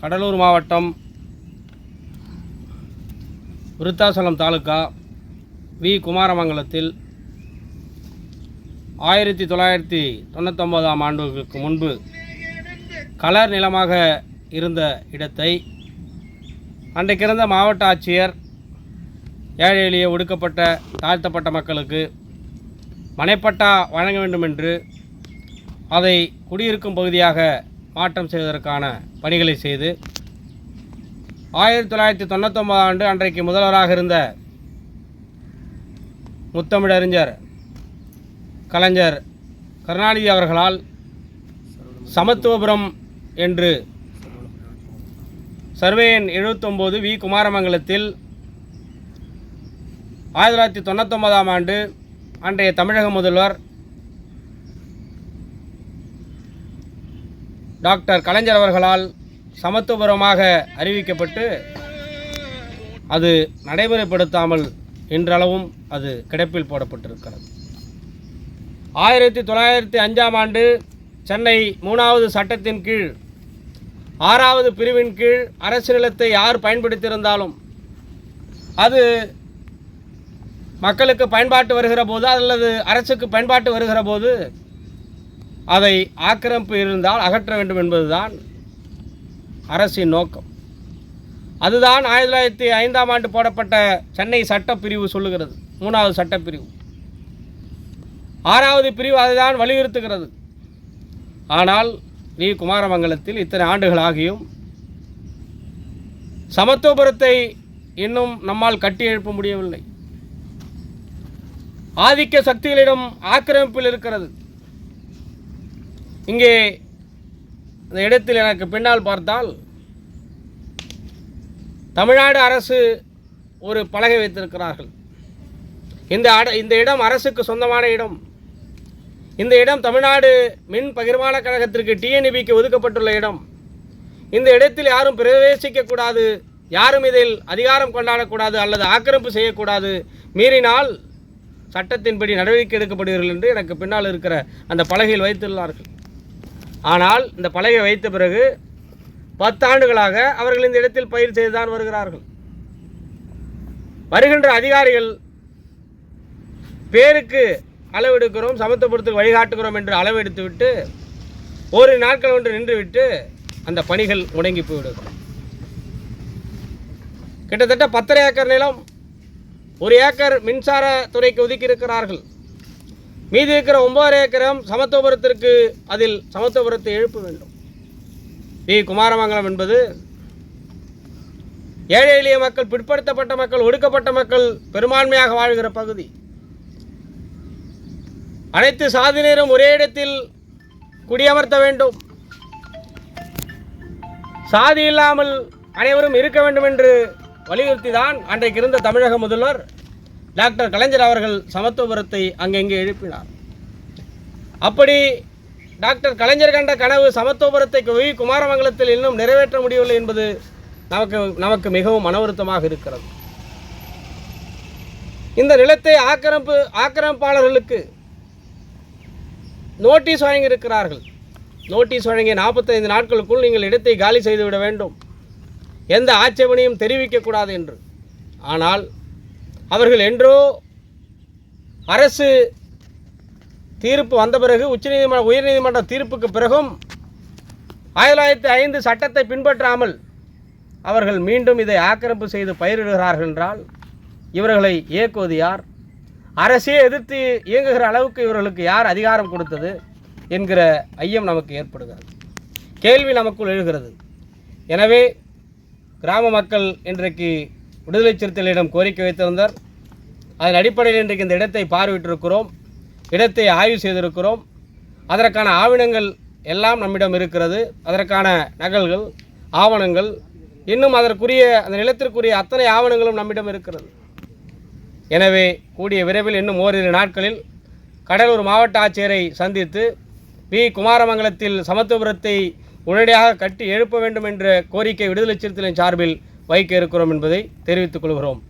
கடலூர் மாவட்டம் விருத்தாசலம் தாலுகா வி குமாரமங்கலத்தில் 1999ஆம் ஆண்டுகளுக்கு முன்பு கலர் நிலமாக இருந்த இடத்தை அன்றைக்கிருந்த மாவட்ட ஆட்சியர் ஏழை எளிய ஒடுக்கப்பட்ட தாழ்த்தப்பட்ட மக்களுக்கு மனைப்பட்டா வழங்க வேண்டும் என்று அதை குடியிருக்கும் பகுதியாக மாற்றம் செய்வதற்கான பணிகளை செய்து 1999ஆம் ஆண்டு அன்றைக்கு முதல்வராக இருந்த முத்தமிழறிஞர் கலைஞர் கருணாநிதி அவர்களால் சமத்துவபுரம் என்று சர்வே எண் 79 வி குமாரமங்கலத்தில் 1999ஆம் ஆண்டு அன்றைய தமிழக முதல்வர் டாக்டர் கலைஞர் அவர்களால் சமத்துவபுரமாக அறிவிக்கப்பட்டு அது நடைமுறைப்படுத்தாமல் இன்றளவும் அது கிடப்பில் போடப்பட்டிருக்கிறது. 1905ஆம் ஆண்டு சென்னை 3வது சட்டத்தின் கீழ் 6வது பிரிவின் கீழ் அரசு நிலத்தை யார் பயன்படுத்தியிருந்தாலும் அது மக்களுக்கு பயன்பாட்டு வருகிற போது அல்லது அரசுக்கு பயன்பாட்டு வருகிற போது அதை ஆக்கிரமிப்பு இருந்தால் அகற்ற வேண்டும் என்பதுதான் அரசின் நோக்கம். அதுதான் 1905ஆம் ஆண்டு போடப்பட்ட சென்னை சட்டப்பிரிவு சொல்லுகிறது. 3வது சட்டப்பிரிவு 6வது பிரிவு அதுதான் வலியுறுத்துகிறது. ஆனால் வி குமாரமங்கலத்தில் இத்தனை ஆண்டுகளாகியும் சமத்துவபுரத்தை இன்னும் நம்மால் கட்டி எழுப்ப முடியவில்லை. ஆதிக்க சக்திகளிடம் ஆக்கிரமிப்பில் இருக்கிறது. இங்கே இந்த இடத்தில் எனக்கு பின்னால் பார்த்தால் தமிழ்நாடு அரசு ஒரு பலகை வைத்திருக்கிறார்கள். இந்த இடம் அரசுக்கு சொந்தமான இடம். இந்த இடம் தமிழ்நாடு மின் பகிர்மான கழகத்திற்கு டிஎன்இபிக்கு ஒதுக்கப்பட்டுள்ள இடம். இந்த இடத்தில் யாரும் பிரவேசிக்கக்கூடாது, யாரும் இதில் அதிகாரம் கொண்டாடக்கூடாது அல்லது ஆக்கிரமிப்பு செய்யக்கூடாது, மீறினால் சட்டத்தின்படி நடவடிக்கை எடுக்கப்படுவீர்கள் என்று எனக்கு பின்னால் இருக்கிற அந்த பலகையில் வைத்துள்ளார்கள். ஆனால் இந்த பலகை வைத்த பிறகு 10 ஆண்டுகளாக அவர்கள் இந்த இடத்தில் பயிர் செய்துதான் வருகிறார்கள். வருகின்ற அதிகாரிகள் பேருக்கு அளவெடுக்கிறோம், சமத்துவபுரத்துக்கு வழிகாட்டுகிறோம் என்று அளவெடுத்துவிட்டு ஒரு நாட்கள் ஒன்று நின்றுவிட்டு அந்த பணிகள் முடங்கி போய்விடுகிறோம். கிட்டத்தட்ட 10 ஏக்கர் நிலம் 1 ஏக்கர் மின்சார துறைக்கு ஒதுக்கி இருக்கிறார்கள். மீதி இருக்கிற 9 ஏக்கரம் சமத்துவபுரத்திற்கு, அதில் சமத்துவபுரத்தை எழுப்ப வேண்டும். வி குமாரமங்கலம் என்பது ஏழை எளிய மக்கள், பிற்படுத்தப்பட்ட மக்கள், ஒடுக்கப்பட்ட மக்கள் பெரும்பான்மையாக வாழ்கிற பகுதி. அனைத்து சாதியினரும் ஒரே இடத்தில் குடியமர்த்த வேண்டும், சாதி இல்லாமல் அனைவரும் இருக்க வேண்டும் என்று வலியுறுத்தி தான் அன்றைக்கு இருந்த தமிழக முதல்வர் டாக்டர் கலைஞர் அவர்கள் சமத்துவபுரத்தை அங்கெங்கே எழுப்பினார். அப்படி டாக்டர் கலைஞர் கண்ட கனவு சமத்துவபுரத்தை வி குமாரமங்கலத்தில் இன்னும் நிறைவேற்ற முடியவில்லை என்பது நமக்கு மிகவும் மன வருத்தமாக இருக்கிறது. இந்த நிலத்தை ஆக்கிரமிப்பாளர்களுக்கு நோட்டீஸ் வழங்கியிருக்கிறார்கள். நோட்டீஸ் வழங்கிய 45 நாட்களுக்குள் நீங்கள் இடத்தை காலி செய்துவிட வேண்டும், எந்த ஆட்சேபனையும் தெரிவிக்கக்கூடாது என்று. ஆனால் அவர்கள் என்றோ அரசு தீர்ப்பு வந்த பிறகு, உயர்நீதிமன்ற தீர்ப்புக்கு பிறகும் 1905 சட்டத்தை பின்பற்றாமல் அவர்கள் மீண்டும் இதை ஆக்கிரமிப்பு செய்து பயிரிடுகிறார்கள் என்றால் இவர்களை இயக்குவது யார்? அரசே எதிர்த்து இயங்குகிற அளவுக்கு இவர்களுக்கு யார் அதிகாரம் கொடுத்தது என்கிற ஐயம் நமக்கு ஏற்படுகிறது, கேள்வி நமக்குள் எழுகிறது. எனவே கிராம மக்கள் இன்றைக்கு விடுதலை சிறுத்தைகளிடம் கோரிக்கை வைத்திருந்தார். அதன் அடிப்படையில் இன்றைக்கு இந்த இடத்தை பார்வையிட்டிருக்கிறோம், இடத்தை ஆய்வு செய்திருக்கிறோம். அதற்கான ஆவணங்கள் எல்லாம் நம்மிடம் இருக்கிறது. அதற்கான நகல்கள், ஆவணங்கள், இன்னும் அதற்குரிய அந்த நிலத்திற்குரிய அத்தனை ஆவணங்களும் நம்மிடம் இருக்கிறது. எனவே கூடிய விரைவில் இன்னும் ஓரிரு நாட்களில் கடலூர் மாவட்ட ஆட்சியரை சந்தித்து வி குமாரமங்கலத்தில் சமத்துவபுரத்தை உடனடியாக கட்டி எழுப்ப வேண்டும் என்ற கோரிக்கை விடுதலை சிறுத்தைகளின் சார்பில் வைக்க இருக்கிறோம் என்பதை தெரிவித்துக் கொள்கிறோம்.